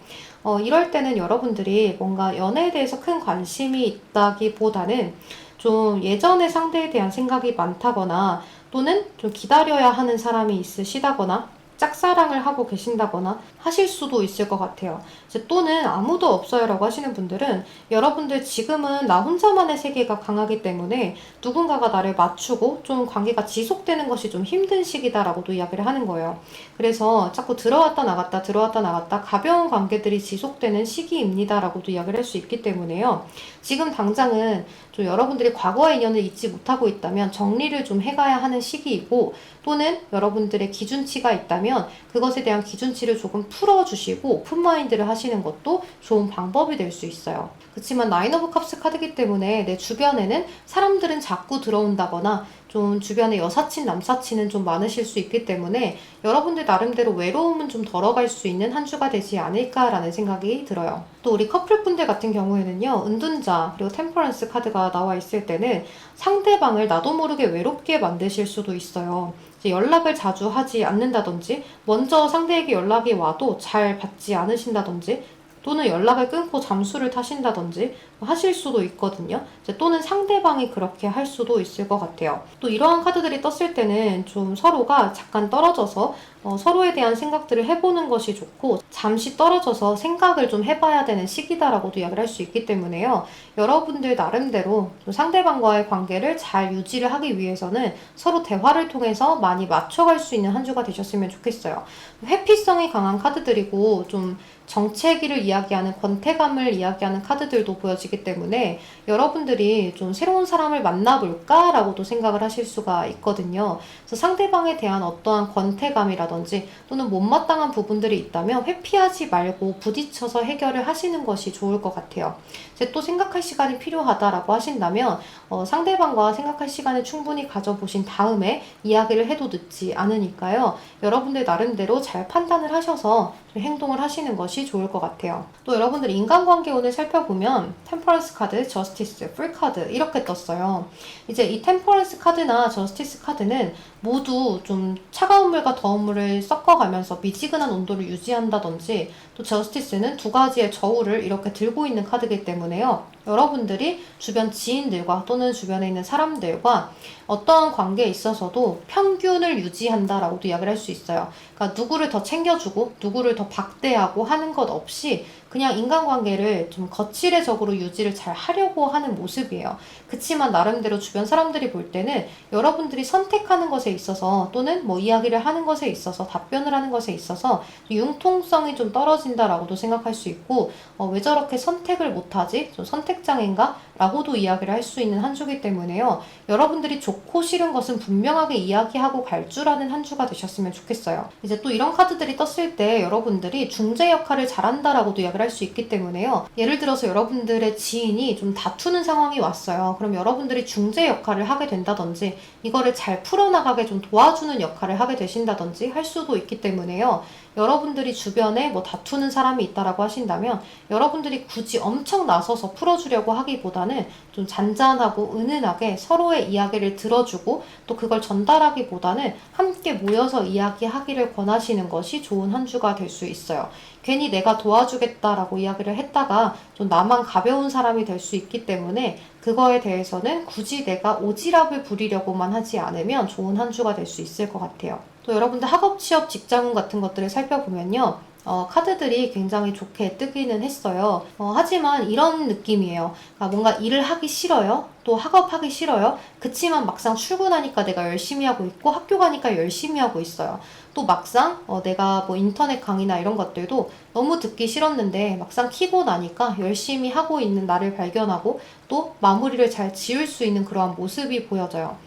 이럴 때는 여러분들이 뭔가 연애에 대해서 큰 관심이 있다기보다는 좀 예전의 상대에 대한 생각이 많다거나, 또는 좀 기다려야 하는 사람이 있으시다거나 짝사랑을 하고 계신다거나 하실 수도 있을 것 같아요. 이제 또는 아무도 없어요 라고 하시는 분들은 여러분들 지금은 나 혼자만의 세계가 강하기 때문에 누군가가 나를 맞추고 좀 관계가 지속되는 것이 좀 힘든 시기다라고도 이야기를 하는 거예요. 그래서 자꾸 들어왔다 나갔다 들어왔다 나갔다 가벼운 관계들이 지속되는 시기입니다 라고도 이야기를 할 수 있기 때문에요, 지금 당장은 좀 여러분들이 과거의 인연을 잊지 못하고 있다면 정리를 좀 해가야 하는 시기이고, 또는 여러분들의 기준치가 있다면 그것에 대한 기준치를 조금 풀어주시고 오픈마인드를 하시는 것도 좋은 방법이 될 수 있어요. 그렇지만 나인 오브 컵스 카드이기 때문에 내 주변에는 사람들은 자꾸 들어온다거나 좀 주변에 여사친 남사친은 좀 많으실 수 있기 때문에 여러분들 나름대로 외로움은 좀 덜어갈 수 있는 한 주가 되지 않을까라는 생각이 들어요. 또 우리 커플분들 같은 경우에는요, 은둔자 그리고 템퍼런스 카드가 나와 있을 때는 상대방을 나도 모르게 외롭게 만드실 수도 있어요. 이제 연락을 자주 하지 않는다든지, 먼저 상대에게 연락이 와도 잘 받지 않으신다든지, 또는 연락을 끊고 잠수를 타신다든지 하실 수도 있거든요. 이제 또는 상대방이 그렇게 할 수도 있을 것 같아요. 또 이러한 카드들이 떴을 때는 좀 서로가 잠깐 떨어져서 서로에 대한 생각들을 해보는 것이 좋고, 잠시 떨어져서 생각을 좀 해봐야 되는 시기다라고도 이야기를 할 수 있기 때문에요, 여러분들 나름대로 좀 상대방과의 관계를 잘 유지를 하기 위해서는 서로 대화를 통해서 많이 맞춰갈 수 있는 한 주가 되셨으면 좋겠어요. 회피성이 강한 카드들이고 좀 정체기를 이야기하는 권태감을 이야기하는 카드들도 보여지기 때문에 여러분들이 좀 새로운 사람을 만나볼까? 라고도 생각을 하실 수가 있거든요. 그래서 상대방에 대한 어떠한 권태감이라든지 또는 못마땅한 부분들이 있다면 회피하지 말고 부딪혀서 해결을 하시는 것이 좋을 것 같아요. 이제 또 생각할 시간이 필요하다라고 하신다면 상대방과 생각할 시간을 충분히 가져보신 다음에 이야기를 해도 늦지 않으니까요. 여러분들 나름대로 잘 판단을 하셔서 행동을 하시는 것이 좋을 것 같아요. 또 여러분들 인간관계 오늘 살펴보면 템퍼런스 카드, 저스티스, 풀 카드 이렇게 떴어요. 이제 이 템퍼런스 카드나 저스티스 카드는 모두 좀 차가운 물과 더운 물을 섞어가면서 미지근한 온도를 유지한다든지 또 저스티스는 두 가지의 저울을 이렇게 들고 있는 카드이기 때문에요. 여러분들이 주변 지인들과 또는 주변에 있는 사람들과 어떠한 관계에 있어서도 평균을 유지한다라고도 이야기를 할 수 있어요. 그러니까 누구를 더 챙겨주고 누구를 더 박대하고 하는 것 없이 그냥 인간관계를 좀 거칠애적으로 유지를 잘 하려고 하는 모습이에요. 그치만 나름대로 주변 사람들이 볼 때는 여러분들이 선택하는 것에 있어서 또는 뭐 이야기를 하는 것에 있어서 답변을 하는 것에 있어서 융통성이 좀 떨어진다라고도 생각할 수 있고 왜 저렇게 선택을 못하지? 좀 선택장애인가? 라고도 이야기를 할 수 있는 한 주기 때문에요. 여러분들이 좋고 싫은 것은 분명하게 이야기하고 갈 줄 아는 한 주가 되셨으면 좋겠어요. 이제 또 이런 카드들이 떴을 때 여러분들이 중재 역할을 잘한다라고도 이야기를 할 수 있기 때문에요. 예를 들어서 여러분들의 지인이 좀 다투는 상황이 왔어요. 그럼 여러분들이 중재 역할을 하게 된다든지 이거를 잘 풀어나가게 좀 도와주는 역할을 하게 되신다든지 할 수도 있기 때문에요. 여러분들이 주변에 뭐 다투는 사람이 있다라고 하신다면 여러분들이 굳이 엄청 나서서 풀어주려고 하기보다는 좀 잔잔하고 은은하게 서로의 이야기를 들어주고 또 그걸 전달하기보다는 함께 모여서 이야기하기를 권하시는 것이 좋은 한 주가 될 수 있어요. 괜히 내가 도와주겠다라고 이야기를 했다가 좀 나만 가벼운 사람이 될 수 있기 때문에 그거에 대해서는 굳이 내가 오지랖을 부리려고만 하지 않으면 좋은 한 주가 될 수 있을 것 같아요. 또 여러분들 학업, 취업, 직장운 같은 것들을 살펴보면요. 카드들이 굉장히 좋게 뜨기는 했어요. 하지만 이런 느낌이에요. 그러니까 뭔가 일을 하기 싫어요. 또 학업하기 싫어요. 그치만 막상 출근하니까 내가 열심히 하고 있고 학교 가니까 열심히 하고 있어요. 또 막상 내가 뭐 인터넷 강의나 이런 것들도 너무 듣기 싫었는데 막상 키고 나니까 열심히 하고 있는 나를 발견하고 또 마무리를 잘 지을 수 있는 그러한 모습이 보여져요.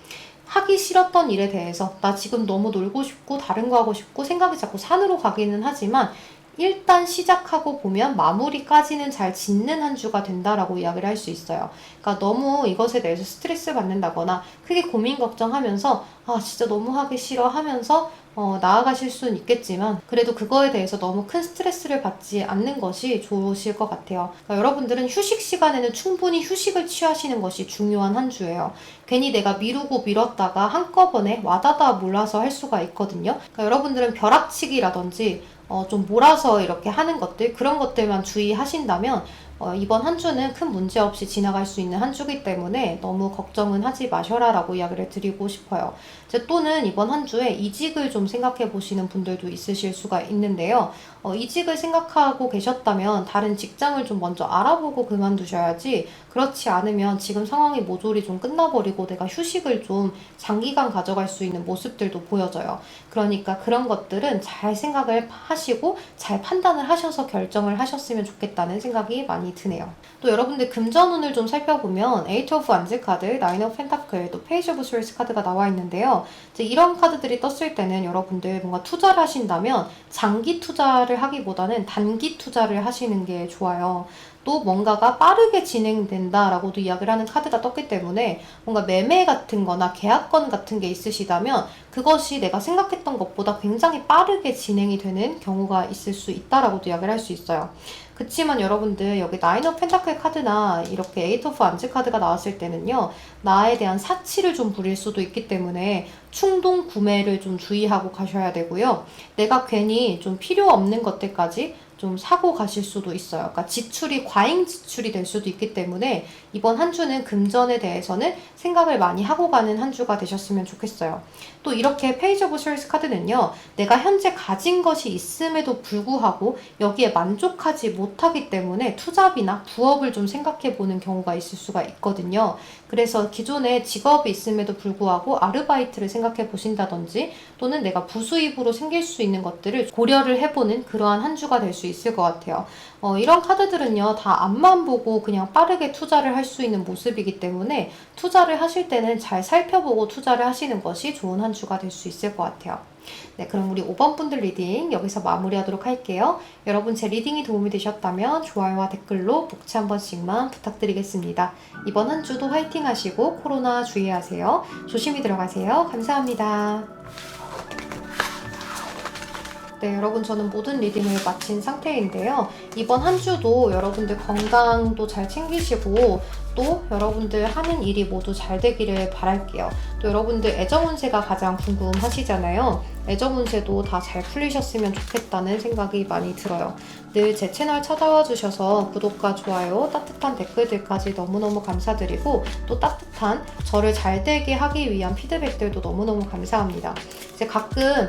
하기 싫었던 일에 대해서 나 지금 너무 놀고 싶고 다른 거 하고 싶고 생각이 자꾸 산으로 가기는 하지만 일단 시작하고 보면 마무리까지는 잘 짓는 한 주가 된다라고 이야기를 할 수 있어요. 그러니까 너무 이것에 대해서 스트레스 받는다거나 크게 고민 걱정하면서 진짜 너무 하기 싫어 하면서 나아가실 수는 있겠지만 그래도 그거에 대해서 너무 큰 스트레스를 받지 않는 것이 좋으실 것 같아요. 그러니까 여러분들은 휴식 시간에는 충분히 휴식을 취하시는 것이 중요한 한 주예요. 괜히 내가 미루고 미뤘다가 한꺼번에 와다다 몰라서 할 수가 있거든요. 그러니까 여러분들은 벼락치기라든지 좀 몰아서 이렇게 하는 것들 그런 것들만 주의하신다면 이번 한 주는 큰 문제 없이 지나갈 수 있는 한 주기 때문에 너무 걱정은 하지 마셔라 라고 이야기를 드리고 싶어요. 이제 또는 이번 한 주에 이직을 좀 생각해 보시는 분들도 있으실 수가 있는데요. 이직을 생각하고 계셨다면 다른 직장을 좀 먼저 알아보고 그만두셔야지 그렇지 않으면 지금 상황이 모조리 좀 끝나버리고 내가 휴식을 좀 장기간 가져갈 수 있는 모습들도 보여져요. 그러니까 그런 것들은 잘 생각을 하시고 잘 판단을 하셔서 결정을 하셨으면 좋겠다는 생각이 많이 드네요. 또 여러분들 금전운을 좀 살펴보면 에이트 오브 완즈 카드, 나인 오브 펜타클, 또 페이지 오브 스월드 카드가 나와 있는데요. 이제 이런 카드들이 떴을 때는 여러분들 뭔가 투자를 하신다면 장기 투자를 하기보다는 단기 투자를 하시는 게 좋아요. 또 뭔가가 빠르게 진행된다라고도 이야기를 하는 카드가 떴기 때문에 뭔가 매매 같은 거나 계약건 같은 게 있으시다면 그것이 내가 생각했던 것보다 굉장히 빠르게 진행이 되는 경우가 있을 수 있다라고도 이야기를 할 수 있어요. 그치만 여러분들 여기 나인 오브 펜타클 카드나 이렇게 에이트 오브 완즈 카드가 나왔을 때는요. 나에 대한 사치를 좀 부릴 수도 있기 때문에 충동 구매를 좀 주의하고 가셔야 되고요. 내가 괜히 좀 필요 없는 것들까지 좀 사고 가실 수도 있어요. 그러니까 지출이 과잉 지출이 될 수도 있기 때문에 이번 한 주는 금전에 대해서는 생각을 많이 하고 가는 한 주가 되셨으면 좋겠어요. 또 이렇게 페이지 오브 스월드 카드는요. 내가 현재 가진 것이 있음에도 불구하고 여기에 만족하지 못하기 때문에 투잡이나 부업을 좀 생각해 보는 경우가 있을 수가 있거든요. 그래서 기존에 직업이 있음에도 불구하고 아르바이트를 생각해 보신다든지 또는 내가 부수입으로 생길 수 있는 것들을 고려를 해보는 그러한 한 주가 될 수 있을 것 같아요. 이런 카드들은요, 다 앞만 보고 그냥 빠르게 투자를 할 수 있는 모습이기 때문에 투자를 하실 때는 잘 살펴보고 투자를 하시는 것이 좋은 한 주가 될 수 있을 것 같아요. 네, 그럼 우리 5번 분들 리딩 여기서 마무리하도록 할게요. 여러분 제 리딩이 도움이 되셨다면 좋아요와 댓글로 복채 한 번씩만 부탁드리겠습니다. 이번 한 주도 화이팅 하시고 코로나 주의하세요. 조심히 들어가세요. 감사합니다. 네, 여러분 저는 모든 리딩을 마친 상태인데요. 이번 한 주도 여러분들 건강도 잘 챙기시고 또 여러분들 하는 일이 모두 잘 되기를 바랄게요. 또 여러분들 애정 운세가 가장 궁금하시잖아요. 애정 운세도 다 잘 풀리셨으면 좋겠다는 생각이 많이 들어요. 늘 제 채널 찾아와 주셔서 구독과 좋아요, 따뜻한 댓글들까지 너무너무 감사드리고 또 따뜻한 저를 잘 되게 하기 위한 피드백들도 너무너무 감사합니다. 이제 가끔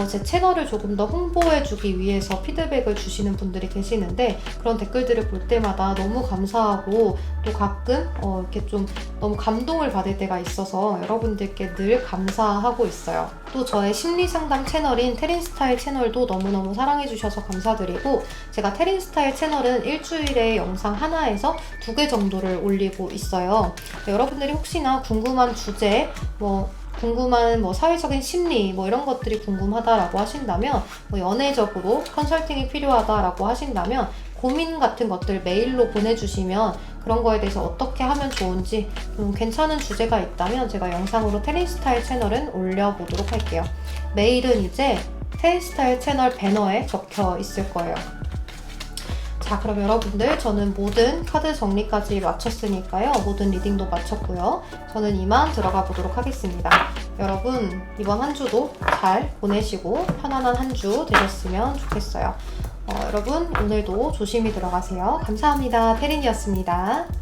제 채널을 조금 더 홍보해주기 위해서 피드백을 주시는 분들이 계시는데 그런 댓글들을 볼 때마다 너무 감사하고 또 가끔 이렇게 좀 너무 감동을 받을 때가 있어서 여러분들께 늘 감사하고 있어요. 또 저의 심리상담 채널인 테린스타일 채널도 너무너무 사랑해주셔서 감사드리고 제가 테린스타일 채널은 일주일에 영상 하나에서 2개 정도를 올리고 있어요. 여러분들이 혹시나 궁금한 주제, 궁금한 사회적인 심리 이런 것들이 궁금하다라고 하신다면 연애적으로 컨설팅이 필요하다라고 하신다면 고민 같은 것들 메일로 보내주시면 그런 거에 대해서 어떻게 하면 좋은지 괜찮은 주제가 있다면 제가 영상으로 테린스타일 채널은 올려보도록 할게요. 메일은 이제 테린스타일 채널 배너에 적혀 있을 거예요. 자, 그럼 여러분들 저는 모든 카드 정리까지 마쳤으니까요. 모든 리딩도 마쳤고요. 저는 이만 들어가 보도록 하겠습니다. 여러분 이번 한 주도 잘 보내시고 편안한 한 주 되셨으면 좋겠어요. 여러분 오늘도 조심히 들어가세요. 감사합니다. 테린이었습니다.